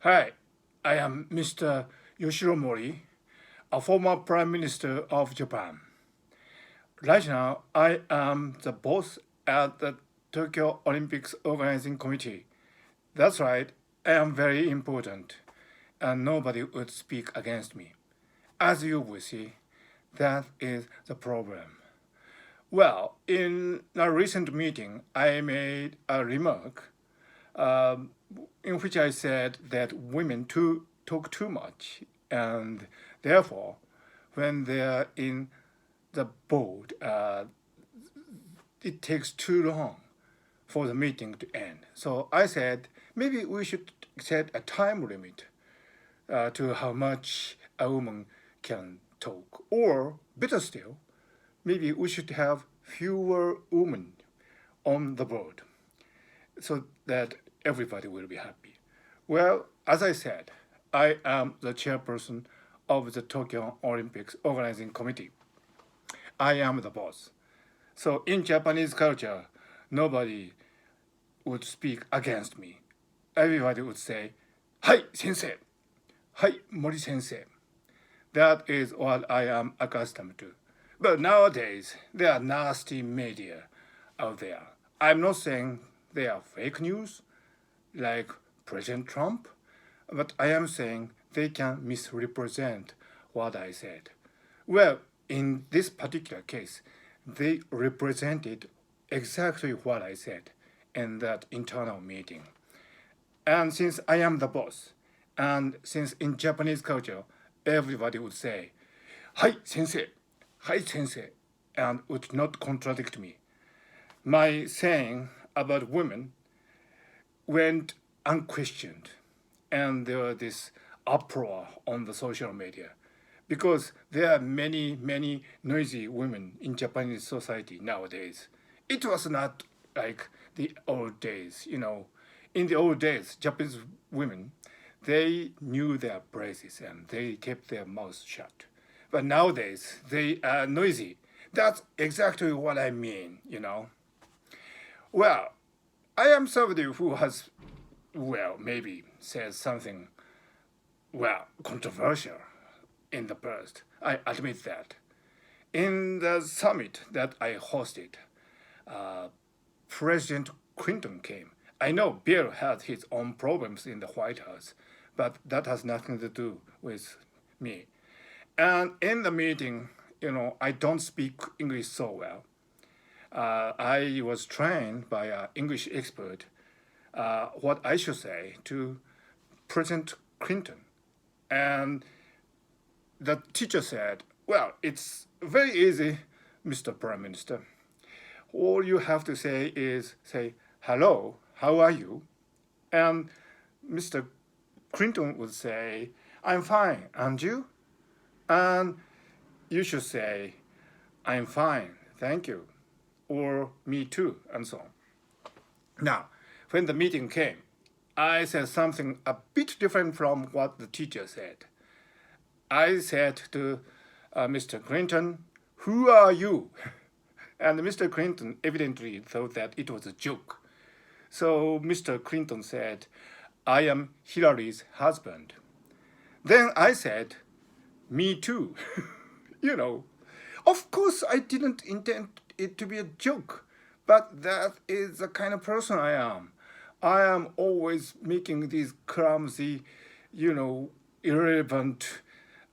Hi, I am Mr. Yoshiro Mori, a former Prime Minister of Japan. Right now, I am the boss at the Tokyo Olympics Organizing Committee. That's right, I am very important, and nobody would speak against me. As you will see, that is the problem. Well, in a recent meeting, I made a remark um, in which I said that women talk too much, and therefore, when they're in the board, it takes too long for the meeting to end. So I said maybe we should set a time limit to how much a woman can talk, or better still, maybe we should have fewer women on the board so that everybody will be happy. Well, as I said, I am the chairperson of the Tokyo Olympics Organizing Committee. I am the boss. So in Japanese culture, nobody would speak against me. Everybody would say, "Hi, sensei. Hi, Mori sensei." That is what I am accustomed to. But nowadays, there are nasty media out there. I'm not saying they are fake news, like President Trump, but I am saying they can misrepresent what I said. Well, in this particular case, they represented exactly what I said in that internal meeting. And since I am the boss, and since in Japanese culture, everybody would say, Hi, sensei, and would not contradict me. My saying about women went unquestioned, and there was this uproar on the social media because there are many noisy women in Japanese society nowadays. It was not like the old days, you know. In the old days, Japanese women, they knew their places and they kept their mouths shut. But nowadays, they are noisy. That's exactly what I mean, you know. Well, I am somebody who has, well, maybe said something, well, controversial in the past. I admit that. In the summit that I hosted, uh, President Clinton came. I know Bill had his own problems in the White House, but that has nothing to do with me. And in the meeting, you know, I don't speak English so well. I was trained by an English expert what I should say to President Clinton. And the teacher said, well, it's very easy, Mr. Prime Minister. All you have to say is say, hello, how are you? And Mr. Clinton would say, I'm fine, and you? And you should say, I'm fine, thank you, or me too, and so on. Now, when the meeting came, I said something a bit different from what the teacher said. I said to Mr. Clinton, who are you? And Mr. Clinton evidently thought that it was a joke. So Mr. Clinton said, I am Hillary's husband. Then I said, me too. You know, of course I didn't intend it to be a joke, but that is the kind of person I am. I am always making these clumsy, you know, irrelevant,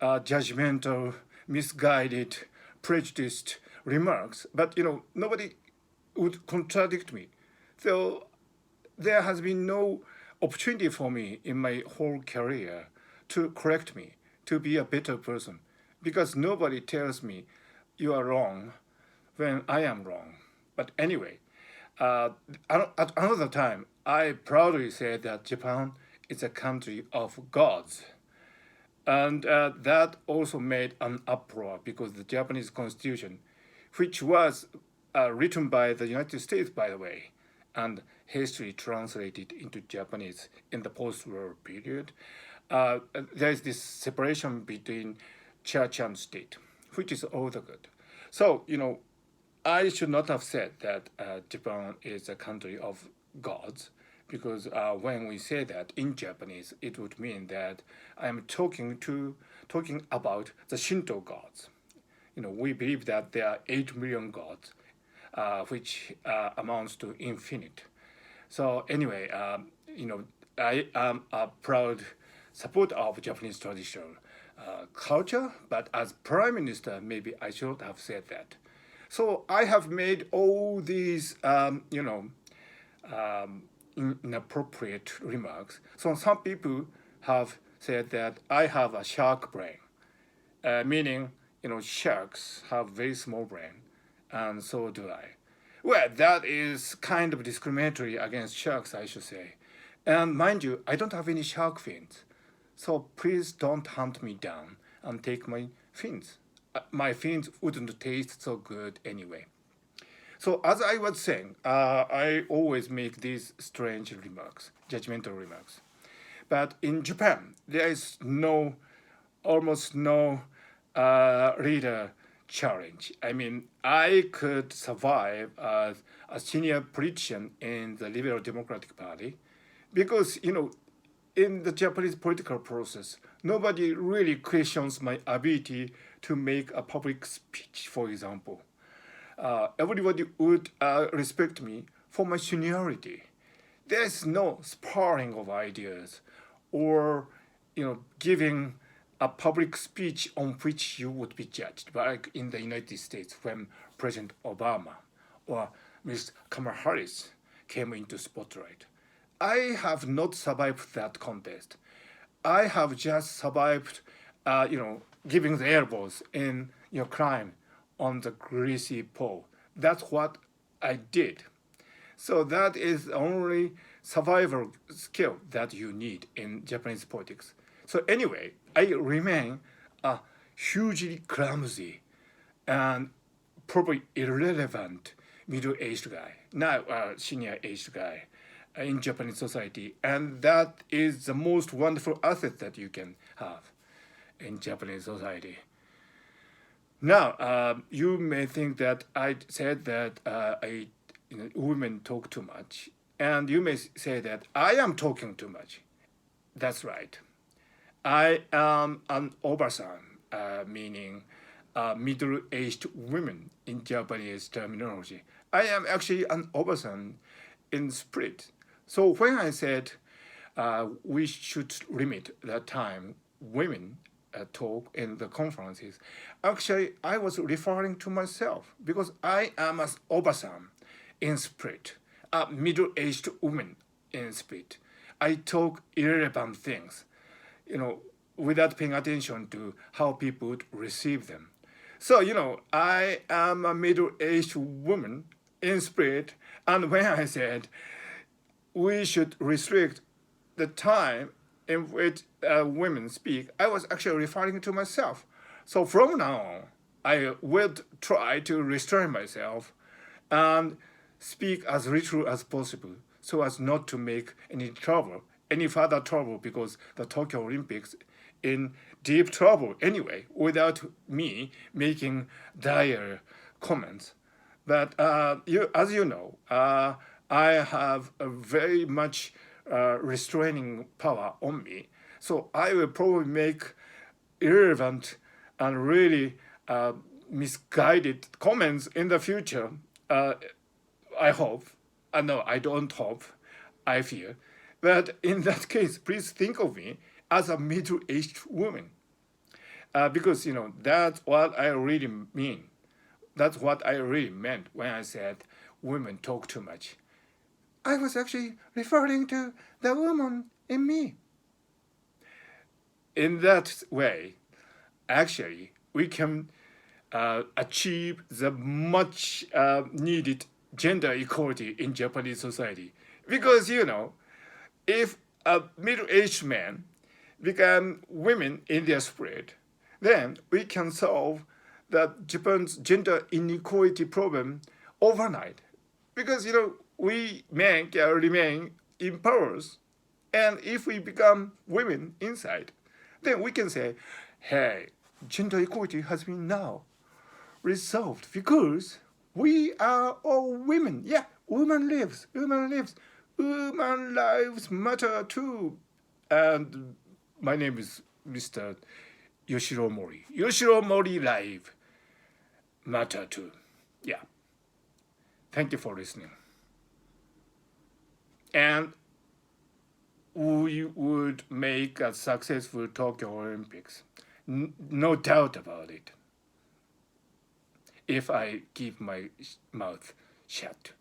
judgmental, misguided, prejudiced remarks. But, you know, nobody would contradict me. So there has been no opportunity for me in my whole career to correct me, to be a better person, because nobody tells me you are wrong when I am wrong. But anyway, at another time, I proudly said that Japan is a country of gods. And that also made an uproar because the Japanese constitution, which was written by the United States, by the way, and history translated into Japanese in the post-war period, there is this separation between church and state, which is also good. So, you know, I should not have said that Japan is a country of gods because when we say that in Japanese, it would mean that I'm talking about the Shinto gods. We believe that there are 8 million gods, which amounts to infinite. So anyway, I am a proud supporter of Japanese traditional culture, but as prime minister, maybe I should have said that. So I have made all these, inappropriate remarks. So some people have said that I have a shark brain, meaning sharks have very small brain, and so do I. Well, that is kind of discriminatory against sharks, I should say. And mind you, I don't have any shark fins, so please don't hunt me down and take my fins. My fins wouldn't taste so good anyway. So as I was saying, I always make these strange remarks, judgmental remarks. But in Japan, there is almost no leader challenge. I mean, I could survive as a senior politician in the Liberal Democratic Party because, in the Japanese political process, nobody really questions my ability to make a public speech, for example. Everybody would respect me for my seniority. There's no sparring of ideas or giving a public speech on which you would be judged, like in the United States when President Obama or Ms. Kamala Harris came into spotlight. I have not survived that contest. I have just survived, giving the elbows in crime on the greasy pole. That's what I did. So that is the only survival skill that you need in Japanese politics. So anyway, I remain a hugely clumsy and probably irrelevant middle-aged guy, now a senior-aged guy in Japanese society. And that is the most wonderful asset that you can have in Japanese society. Now, you may think that I said that women talk too much, and you may say that I am talking too much. That's right. I am an obasan, meaning middle-aged women in Japanese terminology. I am actually an obasan in spirit. So when I said we should limit the time women talk in the conferences, actually I was referring to myself because I am an obasan in spirit, a middle-aged woman in spirit. I talk irrelevant things, without paying attention to how people would receive them. So, I am a middle-aged woman in spirit, and when I said we should restrict the time in which women speak, I was actually referring to myself. So from now on, I will try to restrain myself and speak as little as possible so as not to make any further trouble, because the Tokyo Olympics in deep trouble anyway, without me making dire comments. But as you know, I have a very much restraining power on me. So I will probably make irrelevant and really misguided comments in the future. I hope. No, I don't hope. I fear. But in that case, please think of me as a middle-aged woman. Because, that's what I really mean. That's what I really meant when I said women talk too much. I was actually referring to the woman in me. In that way, actually, we can achieve the much needed gender equality in Japanese society. Because, if a middle-aged man become women in their spirit, then we can solve Japan's gender inequality problem overnight. Because, we men can remain in powers, and if we become women inside, then we can say, hey, gender equality has been now resolved because we are all women. Yeah, woman lives, Human lives matter too. And my name is Mr. Yoshiro Mori. Yoshiro Mori life matter too. Yeah. Thank you for listening. And we would make a successful Tokyo Olympics. No doubt about it. If I keep my mouth shut.